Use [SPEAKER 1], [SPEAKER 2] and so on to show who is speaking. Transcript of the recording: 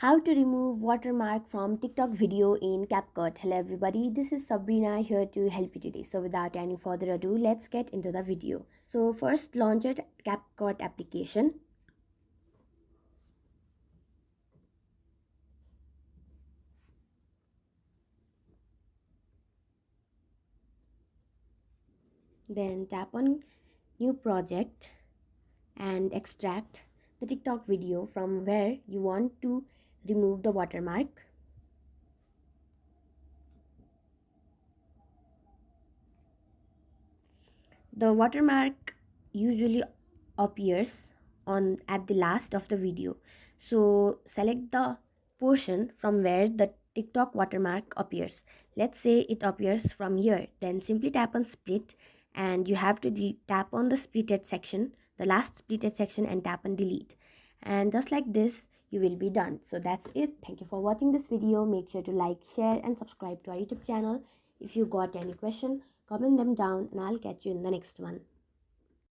[SPEAKER 1] How to remove watermark from TikTok video in Capcut. Hello everybody, this is Sabrina here to help you today. So without any further ado, let's get into the video. So first, launch your Capcut application. Then tap on new project and extract the TikTok video from where you want to remove the watermark. The watermark usually appears on at the last of the video. So select the portion from where the TikTok watermark appears. Let's say it appears from here. Then simply tap on split and you have to tap on the splitted section, the last splitted section, and tap on delete. And just like this, you will be done. So that's it. Thank you for watching this video. Make sure to like, share and subscribe to our YouTube channel. If you got any question, comment them down and I'll catch you in the next one.